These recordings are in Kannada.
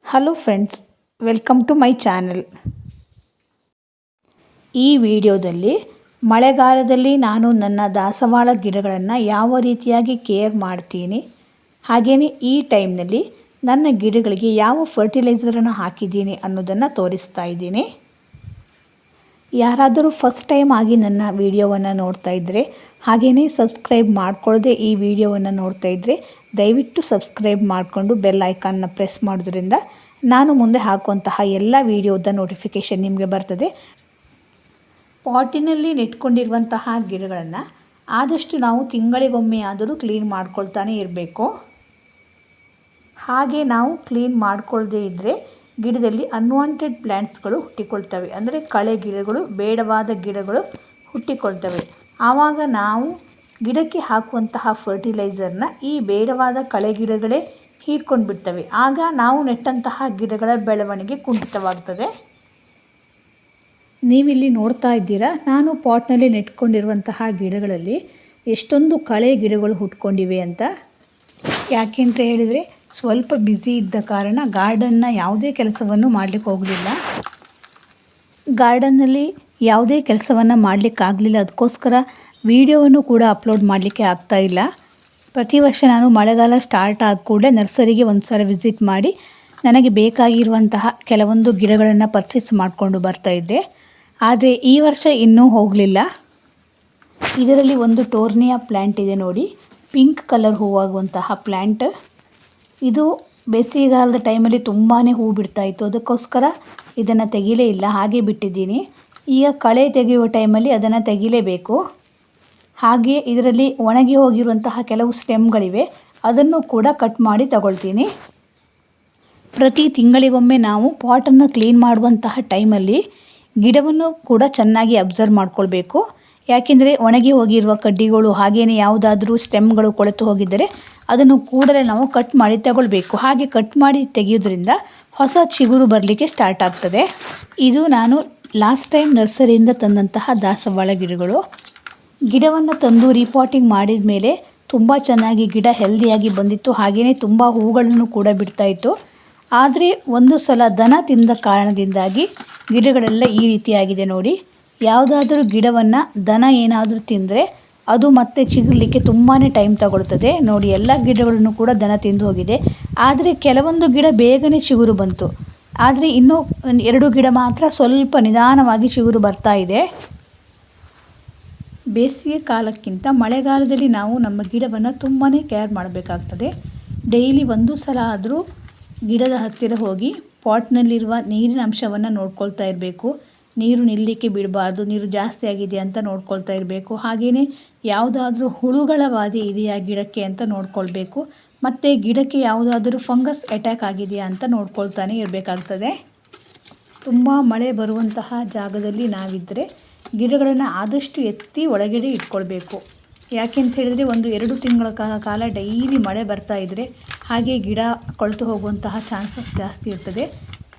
Hello friends, welcome to my channel. ಈ ವಿಡಿಯೋದಲ್ಲಿ ಮಳೆಗಾಲದಲ್ಲಿ ನಾನು ನನ್ನ ದಾಸವಾಳ ಗಿಡಗಳನ್ನು ಯಾವ ರೀತಿಯಾಗಿ ಕೇರ್ ಮಾಡ್ತೀನಿ, ಹಾಗೆಯೇ ಈ ಟೈಮ್ನಲ್ಲಿ ನನ್ನ ಗಿಡಗಳಿಗೆ ಯಾವ ಫರ್ಟಿಲೈಸರನ್ನು ಹಾಕಿದ್ದೀನಿ ಅನ್ನೋದನ್ನು ತೋರಿಸ್ತಾ ಇದ್ದೀನಿ. ಯಾರಾದರೂ ಫಸ್ಟ್ ಟೈಮ್ ಆಗಿ ನನ್ನ ವಿಡಿಯೋವನ್ನು ನೋಡ್ತಾ ಇದ್ದರೆ ಹಾಗೆಯೇ ಸಬ್ಸ್ಕ್ರೈಬ್ ಮಾಡ್ಕೊಳ್ಳದೆ ಈ ವಿಡಿಯೋವನ್ನು ನೋಡ್ತಾ ಇದ್ದರೆ ದಯವಿಟ್ಟು ಸಬ್ಸ್ಕ್ರೈಬ್ ಮಾಡಿಕೊಂಡು ಬೆಲ್ ಐಕಾನ್ನ ಪ್ರೆಸ್ ಮಾಡೋದ್ರಿಂದ ನಾನು ಮುಂದೆ ಹಾಕುವಂತಹ ಎಲ್ಲ ವಿಡಿಯೋದ ನೋಟಿಫಿಕೇಷನ್ ನಿಮಗೆ ಬರ್ತದೆ. ಪಾಟಿನಲ್ಲಿ ನೆಟ್ಕೊಂಡಿರುವಂತಹ ಗಿಡಗಳನ್ನು ಆದಷ್ಟು ನಾವು ತಿಂಗಳಿಗೊಮ್ಮೆ ಆದರೂ ಕ್ಲೀನ್ ಮಾಡ್ಕೊಳ್ತಾನೆ ಇರಬೇಕು. ಹಾಗೆ ನಾವು ಕ್ಲೀನ್ ಮಾಡ್ಕೊಳ್ಳದೇ ಇದ್ದರೆ ಗಿಡದಲ್ಲಿ ಅನ್ವಾಂಟೆಡ್ ಪ್ಲ್ಯಾಂಟ್ಸ್ಗಳು ಹುಟ್ಟಿಕೊಳ್ತವೆ, ಅಂದರೆ ಕಳೆ ಗಿಡಗಳು, ಬೇಡವಾದ ಗಿಡಗಳು ಹುಟ್ಟಿಕೊಳ್ತವೆ. ಆವಾಗ ನಾವು ಗಿಡಕ್ಕೆ ಹಾಕುವಂತಹ ಫರ್ಟಿಲೈಸರ್ನ ಈ ಬೇಡವಾದ ಕಳೆ ಗಿಡಗಳೇ ಹೀರ್ಕೊಂಡು ಬಿಡ್ತವೆ. ಆಗ ನಾವು ನೆಟ್ಟಂತಹ ಗಿಡಗಳ ಬೆಳವಣಿಗೆ ಕುಂಠಿತವಾಗ್ತದೆ. ನೀವಿಲ್ಲಿ ನೋಡ್ತಾ ಇದ್ದೀರಾ, ನಾನು ಪಾಟ್ನಲ್ಲಿ ನೆಟ್ಕೊಂಡಿರುವಂತಹ ಗಿಡಗಳಲ್ಲಿ ಎಷ್ಟೊಂದು ಕಳೆ ಗಿಡಗಳು ಹುಟ್ಕೊಂಡಿವೆ ಅಂತ. ಯಾಕೆ ಅಂತ ಹೇಳಿದರೆ ಸ್ವಲ್ಪ ಬ್ಯುಸಿ ಇದ್ದ ಕಾರಣ ಗಾರ್ಡನ್ನ ಯಾವುದೇ ಕೆಲಸವನ್ನು ಮಾಡಲಿಕ್ಕೆ ಹೋಗಲಿಲ್ಲ. ಗಾರ್ಡನ್ನಲ್ಲಿ ಯಾವುದೇ ಕೆಲಸವನ್ನು ಮಾಡಲಿಕ್ಕಾಗಲಿಲ್ಲ, ಅದಕ್ಕೋಸ್ಕರ ವಿಡಿಯೋವನ್ನು ಕೂಡ ಅಪ್ಲೋಡ್ ಮಾಡಲಿಕ್ಕೆ ಆಗ್ತಾಯಿಲ್ಲ. ಪ್ರತಿ ವರ್ಷ ನಾನು ಮಳೆಗಾಲ ಸ್ಟಾರ್ಟ್ ಆದ ಕೂಡಲೇ ನರ್ಸರಿಗೆ ಒಂದು ಸಲ ವಿಸಿಟ್ ಮಾಡಿ ನನಗೆ ಬೇಕಾಗಿರುವಂತಹ ಕೆಲವೊಂದು ಗಿಡಗಳನ್ನು ಪರ್ಚೇಸ್ ಮಾಡಿಕೊಂಡು ಬರ್ತಾಯಿದ್ದೆ. ಆದರೆ ಈ ವರ್ಷ ಇನ್ನೂ ಹೋಗಲಿಲ್ಲ. ಇದರಲ್ಲಿ ಒಂದು ಟೋರ್ನಿಯಾ ಪ್ಲ್ಯಾಂಟ್ ಇದೆ ನೋಡಿ, ಪಿಂಕ್ ಕಲರ್ ಹೂವಾಗುವಂತಹ ಪ್ಲ್ಯಾಂಟ್. ಇದು ಬೇಸಿಗೆಗಾಲದ ಟೈಮಲ್ಲಿ ತುಂಬಾ ಹೂ ಬಿಡ್ತಾಯಿತ್ತು, ಅದಕ್ಕೋಸ್ಕರ ಇದನ್ನು ತೆಗಿಲೇ ಇಲ್ಲ, ಹಾಗೆ ಬಿಟ್ಟಿದ್ದೀನಿ. ಈಗ ಕಳೆ ತೆಗೆಯುವ ಟೈಮಲ್ಲಿ ಅದನ್ನು ತೆಗಿಲೇಬೇಕು. ಹಾಗೆ ಇದರಲ್ಲಿ ಒಣಗಿ ಹೋಗಿರುವಂತಹ ಕೆಲವು ಸ್ಟೆಮ್ಗಳಿವೆ, ಅದನ್ನು ಕೂಡ ಕಟ್ ಮಾಡಿ ತಗೊಳ್ತೀನಿ. ಪ್ರತಿ ತಿಂಗಳಿಗೊಮ್ಮೆ ನಾವು ಪಾಟನ್ನು ಕ್ಲೀನ್ ಮಾಡುವಂತಹ ಟೈಮಲ್ಲಿ ಗಿಡವನ್ನು ಕೂಡ ಚೆನ್ನಾಗಿ ಅಬ್ಸರ್ವ್ ಮಾಡ್ಕೊಳ್ಬೇಕು. ಯಾಕೆಂದರೆ ಒಣಗಿ ಹೋಗಿರುವ ಕಡ್ಡಿಗಳು ಹಾಗೆಯೇ ಯಾವುದಾದ್ರೂ ಸ್ಟೆಮ್ಗಳು ಕೊಳೆತು ಹೋಗಿದ್ದರೆ ಅದನ್ನು ಕೂಡಲೇ ನಾವು ಕಟ್ ಮಾಡಿ ತಗೊಳ್ಬೇಕು. ಹಾಗೆ ಕಟ್ ಮಾಡಿ ತೆಗೆಯೋದ್ರಿಂದ ಹೊಸ ಚಿಗುರು ಬರಲಿಕ್ಕೆ ಸ್ಟಾರ್ಟ್ ಆಗ್ತದೆ. ಇದು ನಾನು ಲಾಸ್ಟ್ ಟೈಮ್ ನರ್ಸರಿಯಿಂದ ತಂದಂತಹ ದಾಸವಾಳ ಗಿಡಗಳು. ಗಿಡವನ್ನು ತಂದು ರೀಪಾಟಿಂಗ್ ಮಾಡಿದ ಮೇಲೆ ತುಂಬ ಚೆನ್ನಾಗಿ ಗಿಡ ಹೆಲ್ದಿಯಾಗಿ ಬಂದಿತ್ತು, ಹಾಗೆಯೇ ತುಂಬ ಹೂಗಳನ್ನು ಕೂಡ ಬಿಡ್ತಾಯಿತ್ತು. ಆದರೆ ಒಂದು ಸಲ ದನ ತಿಂದ ಕಾರಣದಿಂದಾಗಿ ಗಿಡಗಳೆಲ್ಲ ಈ ರೀತಿಯಾಗಿದೆ ನೋಡಿ. ಯಾವುದಾದ್ರೂ ಗಿಡವನ್ನು ದನ ಏನಾದರೂ ತಿಂದರೆ ಅದು ಮತ್ತೆ ಚಿಗುರಲಿಕ್ಕೆ ತುಂಬಾ ಟೈಮ್ ತಗೊಳ್ತದೆ ನೋಡಿ. ಎಲ್ಲ ಗಿಡಗಳನ್ನು ಕೂಡ ದನ ತಿಂದು ಹೋಗಿದೆ. ಆದರೆ ಕೆಲವೊಂದು ಗಿಡ ಬೇಗನೆ ಚಿಗುರು ಬಂತು, ಆದರೆ ಇನ್ನೂ 2 ಗಿಡ ಮಾತ್ರ ಸ್ವಲ್ಪ ನಿಧಾನವಾಗಿ ಚಿಗುರು ಬರ್ತಾ ಇದೆ. ಬೇಸಿಗೆ ಕಾಲಕ್ಕಿಂತ ಮಳೆಗಾಲದಲ್ಲಿ ನಾವು ನಮ್ಮ ಗಿಡವನ್ನು ತುಂಬಾ ಕೇರ್ ಮಾಡಬೇಕಾಗ್ತದೆ. ಡೈಲಿ ಒಂದು ಸಲ ಆದರೂ ಗಿಡದ ಹತ್ತಿರ ಹೋಗಿ ಪಾಟ್ನಲ್ಲಿರುವ ನೀರಿನ ಅಂಶವನ್ನು ನೋಡ್ಕೊಳ್ತಾ ಇರಬೇಕು. ನೀರು ನಿಲ್ಲಲಿಕ್ಕೆ ಬಿಡಬಾರ್ದು, ನೀರು ಜಾಸ್ತಿ ಆಗಿದೆ ಅಂತ ನೋಡ್ಕೊಳ್ತಾ ಇರಬೇಕು. ಹಾಗೆಯೇ ಯಾವುದಾದ್ರೂ ಹುಳುಗಳ ಬಾಧೆ ಇದೆಯಾ ಗಿಡಕ್ಕೆ ಅಂತ ನೋಡ್ಕೊಳ್ಬೇಕು. ಮತ್ತು ಗಿಡಕ್ಕೆ ಯಾವುದಾದ್ರೂ ಫಂಗಸ್ ಅಟ್ಯಾಕ್ ಆಗಿದೆಯಾ ಅಂತ ನೋಡ್ಕೊಳ್ತಾನೆ ಇರಬೇಕಾಗ್ತದೆ. ತುಂಬ ಮಳೆ ಬರುವಂತಹ ಜಾಗದಲ್ಲಿ ನಾವಿದ್ದರೆ ಗಿಡಗಳನ್ನು ಆದಷ್ಟು ಎತ್ತಿ ಒಳಗಡೆ ಇಟ್ಕೊಳ್ಬೇಕು. ಯಾಕೆಂತ ಹೇಳಿದರೆ 1-2 ತಿಂಗಳ ಕಾಲ ಡೈಲಿ ಮಳೆ ಬರ್ತಾ ಇದ್ದರೆ ಹಾಗೆ ಗಿಡ ಕೊಳೆತು ಹೋಗುವಂತಹ ಚಾನ್ಸಸ್ ಜಾಸ್ತಿ ಇರ್ತದೆ.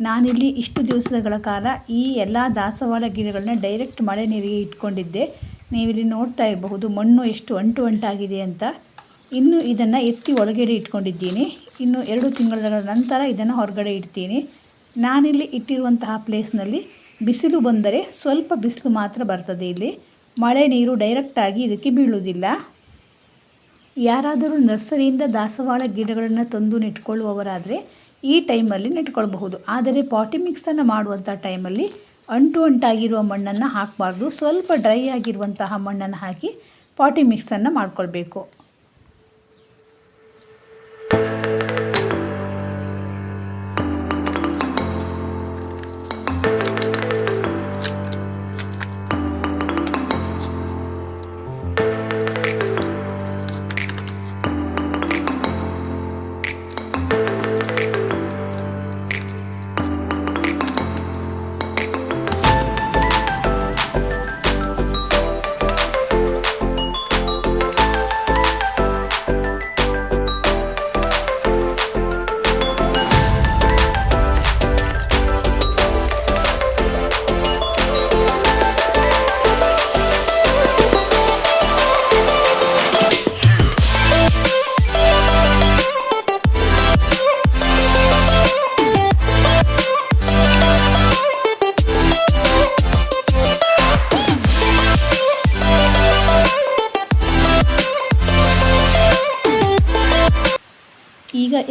ನಾನಿಲ್ಲಿ ಇಷ್ಟು ದಿವಸಗಳ ಕಾಲ ಈ ಎಲ್ಲ ದಾಸವಾಳ ಗಿಡಗಳನ್ನ ಡೈರೆಕ್ಟ್ ಮಳೆ ನೀರಿಗೆ ಇಟ್ಕೊಂಡಿದ್ದೆ. ನೀವಿಲ್ಲಿ ನೋಡ್ತಾ ಇರಬಹುದು ಮಣ್ಣು ಎಷ್ಟು ಅಂಟಾಗಿದೆ ಅಂತ. ಇನ್ನು ಇದನ್ನು ಎತ್ತಿ ಒಳಗಡೆ ಇಟ್ಕೊಂಡಿದ್ದೀನಿ. ಇನ್ನು 2 ತಿಂಗಳ ನಂತರ ಇದನ್ನು ಹೊರಗಡೆ ಇಡ್ತೀನಿ. ನಾನಿಲ್ಲಿ ಇಟ್ಟಿರುವಂತಹ ಪ್ಲೇಸ್ನಲ್ಲಿ ಬಿಸಿಲು ಬಂದರೆ ಸ್ವಲ್ಪ ಬಿಸಿಲು ಮಾತ್ರ ಬರ್ತದೆ. ಇಲ್ಲಿ ಮಳೆ ನೀರು ಡೈರೆಕ್ಟಾಗಿ ಇದಕ್ಕೆ ಬೀಳುವುದಿಲ್ಲ. ಯಾರಾದರೂ ನರ್ಸರಿಯಿಂದ ದಾಸವಾಳ ಗಿಡಗಳನ್ನು ತಂದು ನೆಟ್ಕೊಳ್ಳುವವರಾದರೆ ಈ ಟೈಮಲ್ಲಿ ನೆಟ್ಕೊಳ್ಬಹುದು. ಆದರೆ ಪಾಟಿ ಮಿಕ್ಸನ್ನು ಮಾಡುವಂಥ ಟೈಮಲ್ಲಿ ಅಂಟಾಗಿರುವ ಮಣ್ಣನ್ನು ಹಾಕಬಾರ್ದು. ಸ್ವಲ್ಪ ಡ್ರೈ ಆಗಿರುವಂತಹ ಮಣ್ಣನ್ನು ಹಾಕಿ ಪಾಟಿ ಮಿಕ್ಸನ್ನು ಮಾಡಿಕೊಳ್ಬೇಕು.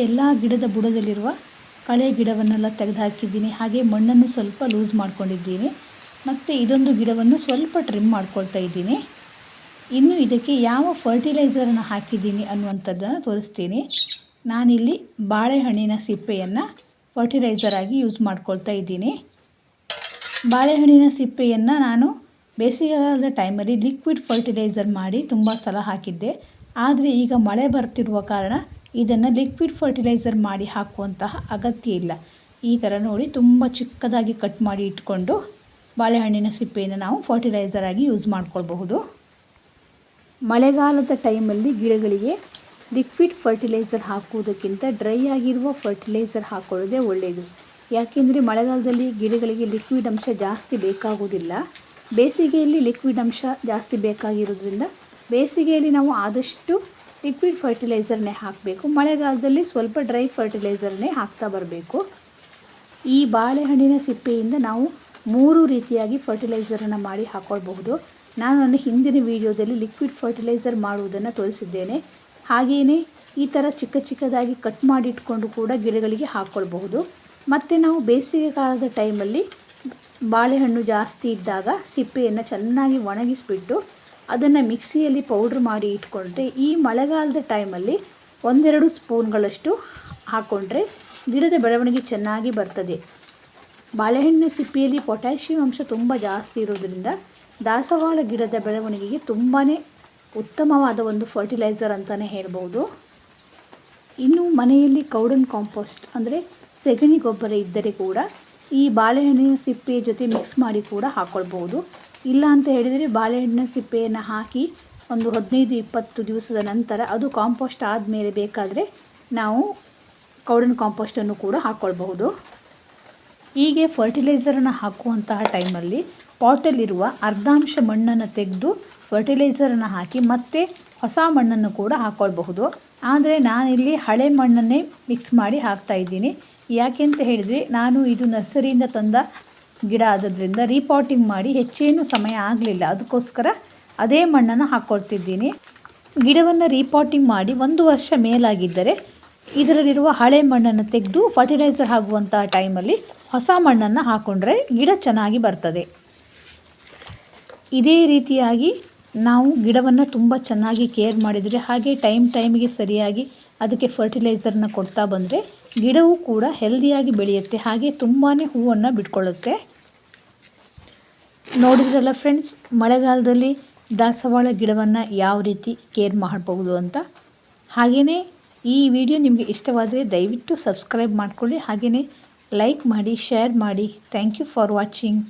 ಎಲ್ಲ ಗಿಡದ ಬುಡದಲ್ಲಿರುವ ಕಳೆ ಗಿಡವನ್ನೆಲ್ಲ ತೆಗೆದು ಹಾಕಿದ್ದೀನಿ. ಹಾಗೆ ಮಣ್ಣನ್ನು ಸ್ವಲ್ಪ ಲೂಸ್ ಮಾಡ್ಕೊಂಡಿದ್ದೀನಿ. ಮತ್ತು ಇದೊಂದು ಗಿಡವನ್ನು ಸ್ವಲ್ಪ ಟ್ರಿಮ್ ಮಾಡ್ಕೊಳ್ತಾ ಇದ್ದೀನಿ. ಇನ್ನು ಇದಕ್ಕೆ ಯಾವ ಫರ್ಟಿಲೈಸರನ್ನು ಹಾಕಿದ್ದೀನಿ ಅನ್ನುವಂಥದ್ದನ್ನು ತೋರಿಸ್ತೀನಿ. ನಾನಿಲ್ಲಿ ಬಾಳೆಹಣ್ಣಿನ ಸಿಪ್ಪೆಯನ್ನು ಫರ್ಟಿಲೈಸರ್ ಆಗಿ ಯೂಸ್ ಮಾಡ್ಕೊಳ್ತಾ ಇದ್ದೀನಿ. ಬಾಳೆಹಣ್ಣಿನ ಸಿಪ್ಪೆಯನ್ನು ನಾನು ಬೇಸಿಗೆಗಾಲದ ಟೈಮಲ್ಲಿ ಲಿಕ್ವಿಡ್ ಫರ್ಟಿಲೈಸರ್ ಮಾಡಿ ತುಂಬ ಸಲ ಹಾಕಿದ್ದೆ. ಆದರೆ ಈಗ ಮಳೆ ಬರ್ತಿರುವ ಕಾರಣ ಇದನ್ನು ಲಿಕ್ವಿಡ್ ಫರ್ಟಿಲೈಸರ್ ಮಾಡಿ ಹಾಕುವಂತಹ ಅಗತ್ಯ ಇಲ್ಲ. ಈ ಥರ ನೋಡಿ ತುಂಬ ಚಿಕ್ಕದಾಗಿ ಕಟ್ ಮಾಡಿ ಇಟ್ಕೊಂಡು ಬಾಳೆಹಣ್ಣಿನ ಸಿಪ್ಪೆಯನ್ನು ನಾವು ಫರ್ಟಿಲೈಸರ್ ಆಗಿ ಯೂಸ್ ಮಾಡ್ಕೊಳ್ಬಹುದು. ಮಳೆಗಾಲದ ಟೈಮಲ್ಲಿ ಗಿಡಗಳಿಗೆ ಲಿಕ್ವಿಡ್ ಫರ್ಟಿಲೈಸರ್ ಹಾಕುವುದಕ್ಕಿಂತ ಡ್ರೈ ಆಗಿರುವ ಫರ್ಟಿಲೈಸರ್ ಹಾಕೊಳ್ಳೋದೇ ಒಳ್ಳೆಯದು. ಯಾಕೆಂದರೆ ಮಳೆಗಾಲದಲ್ಲಿ ಗಿಡಗಳಿಗೆ ಲಿಕ್ವಿಡ್ ಅಂಶ ಜಾಸ್ತಿ ಬೇಕಾಗುವುದಿಲ್ಲ. ಬೇಸಿಗೆಯಲ್ಲಿ ಲಿಕ್ವಿಡ್ ಅಂಶ ಜಾಸ್ತಿ ಬೇಕಾಗಿರೋದ್ರಿಂದ ಬೇಸಿಗೆಯಲ್ಲಿ ನಾವು ಆದಷ್ಟು ಲಿಕ್ವಿಡ್ ಫರ್ಟಿಲೈಸರ್ನೇ ಹಾಕಬೇಕು. ಮಳೆಗಾಲದಲ್ಲಿ ಸ್ವಲ್ಪ ಡ್ರೈ ಫರ್ಟಿಲೈಸರ್ನೇ ಹಾಕ್ತಾ ಬರಬೇಕು. ಈ ಬಾಳೆಹಣ್ಣಿನ ಸಿಪ್ಪೆಯಿಂದ ನಾವು 3 ರೀತಿಯಾಗಿ ಫರ್ಟಿಲೈಸರನ್ನು ಮಾಡಿ ಹಾಕ್ಕೊಳ್ಬಹುದು. ನಾನು ನನ್ನ ಹಿಂದಿನ ವಿಡಿಯೋದಲ್ಲಿ ಲಿಕ್ವಿಡ್ ಫರ್ಟಿಲೈಸರ್ ಮಾಡುವುದನ್ನು ತೋರಿಸಿದ್ದೇನೆ. ಹಾಗೆಯೇ ಈ ಥರ ಚಿಕ್ಕ ಚಿಕ್ಕದಾಗಿ ಕಟ್ ಮಾಡಿ ಇಟ್ಕೊಂಡು ಕೂಡ ಗಿಡಗಳಿಗೆ ಹಾಕ್ಕೊಳ್ಬಹುದು. ಮತ್ತು ನಾವು ಬೇಸಿಗೆ ಕಾಲದ ಟೈಮಲ್ಲಿ ಬಾಳೆಹಣ್ಣು ಜಾಸ್ತಿ ಇದ್ದಾಗ ಸಿಪ್ಪೆಯನ್ನು ಚೆನ್ನಾಗಿ ಒಣಗಿಸಿಬಿಟ್ಟು ಅದನ್ನು ಮಿಕ್ಸಿಯಲ್ಲಿ ಪೌಡ್ರ್ ಮಾಡಿ ಇಟ್ಕೊಂಡ್ರೆ ಈ ಮಳೆಗಾಲದ ಟೈಮಲ್ಲಿ 1-2 ಸ್ಪೂನ್ಗಳಷ್ಟು ಹಾಕ್ಕೊಂಡ್ರೆ ಗಿಡದ ಬೆಳವಣಿಗೆ ಚೆನ್ನಾಗಿ ಬರ್ತದೆ. ಬಾಳೆಹಣ್ಣಿನ ಸಿಪ್ಪೆಯಲ್ಲಿ ಪೊಟ್ಯಾಷಿಯಂ ಅಂಶ ತುಂಬ ಜಾಸ್ತಿ ಇರೋದರಿಂದ ದಾಸವಾಳ ಗಿಡದ ಬೆಳವಣಿಗೆಗೆ ತುಂಬಾ ಉತ್ತಮವಾದ ಒಂದು ಫರ್ಟಿಲೈಸರ್ ಅಂತಲೇ ಹೇಳ್ಬೋದು. ಇನ್ನು ಮನೆಯಲ್ಲಿ ಕೌಡನ್ ಕಾಂಪೋಸ್ಟ್ ಅಂದರೆ ಸೆಗಣಿ ಗೊಬ್ಬರ ಇದ್ದರೆ ಕೂಡ ಈ ಬಾಳೆಹಣ್ಣಿನ ಸಿಪ್ಪೆ ಜೊತೆ ಮಿಕ್ಸ್ ಮಾಡಿ ಕೂಡ ಹಾಕ್ಕೊಳ್ಬೋದು. ಇಲ್ಲ ಅಂತ ಹೇಳಿದರೆ ಬಾಳೆಹಣ್ಣಿನ ಸಿಪ್ಪೆಯನ್ನು ಹಾಕಿ ಒಂದು 15-20 ದಿವಸದ ನಂತರ ಅದು ಕಾಂಪೋಸ್ಟ್ ಆದಮೇಲೆ ಬೇಕಾದರೆ ನಾವು ಕೌಡನ್ ಕಾಂಪೋಸ್ಟನ್ನು ಕೂಡ ಹಾಕ್ಕೊಳ್ಬಹುದು. ಹೀಗೆ ಫರ್ಟಿಲೈಸರನ್ನು ಹಾಕುವಂತಹ ಟೈಮಲ್ಲಿ ಪಾಟಲ್ಲಿರುವ ಅರ್ಧಾಂಶ ಮಣ್ಣನ್ನು ತೆಗೆದು ಫರ್ಟಿಲೈಸರನ್ನು ಹಾಕಿ ಮತ್ತೆ ಹೊಸ ಮಣ್ಣನ್ನು ಕೂಡ ಹಾಕ್ಕೊಳ್ಬಹುದು. ಆದರೆ ನಾನಿಲ್ಲಿ ಹಳೆ ಮಣ್ಣನ್ನೇ ಮಿಕ್ಸ್ ಮಾಡಿ ಹಾಕ್ತಾಯಿದ್ದೀನಿ. ಯಾಕೆಂತ ಹೇಳಿದರೆ ನಾನು ಇದು ನರ್ಸರಿಯಿಂದ ತಂದ ಗಿಡ ಆದದ್ರಿಂದ ರೀಪಾಟಿಂಗ್ ಮಾಡಿ ಹೆಚ್ಚೇನು ಸಮಯ ಆಗಲಿಲ್ಲ. ಅದಕ್ಕೋಸ್ಕರ ಅದೇ ಮಣ್ಣನ್ನು ಹಾಕ್ಕೊಳ್ತಿದ್ದೀನಿ. ಗಿಡವನ್ನು ರೀಪಾಟಿಂಗ್ ಮಾಡಿ 1 ವರ್ಷ ಮೇಲಾಗಿದ್ದರೆ ಇದರಲ್ಲಿರುವ ಹಳೆ ಮಣ್ಣನ್ನು ತೆಗೆದು ಫರ್ಟಿಲೈಸರ್ ಆಗುವಂಥ ಟೈಮಲ್ಲಿ ಹೊಸ ಮಣ್ಣನ್ನು ಹಾಕ್ಕೊಂಡ್ರೆ ಗಿಡ ಚೆನ್ನಾಗಿ ಬರ್ತದೆ. ಇದೇ ರೀತಿಯಾಗಿ ನಾವು ಗಿಡವನ್ನು ತುಂಬ ಚೆನ್ನಾಗಿ ಕೇರ್ ಮಾಡಿದರೆ ಹಾಗೆ ಟೈಮಿಗೆ ಸರಿಯಾಗಿ ಅದಕ್ಕೆ ಫರ್ಟಿಲೈಸರ್ನ ಕೊಡ್ತಾ ಬಂದರೆ ಗಿಡವೂ ಕೂಡ ಹೆಲ್ದಿಯಾಗಿ ಬೆಳೆಯುತ್ತೆ. ಹಾಗೆ ತುಂಬಾ ಹೂವನ್ನು ಬಿಟ್ಕೊಳ್ಳುತ್ತೆ. ನೋಡಿದ್ರಲ್ಲ ಫ್ರೆಂಡ್ಸ್, ಮಳೆಗಾಲದಲ್ಲಿ ದಾಸವಾಳ ಗಿಡವನ್ನು ಯಾವ ರೀತಿ ಕೇರ್ ಮಾಡಬಹುದು ಅಂತ. ಹಾಗೆಯೇ ಈ ವಿಡಿಯೋ ನಿಮಗೆ ಇಷ್ಟವಾದರೆ ದಯವಿಟ್ಟು ಸಬ್ಸ್ಕ್ರೈಬ್ ಮಾಡ್ಕೊಳ್ಳಿ. ಹಾಗೆಯೇ ಲೈಕ್ ಮಾಡಿ, ಶೇರ್ ಮಾಡಿ. Thank you for watching.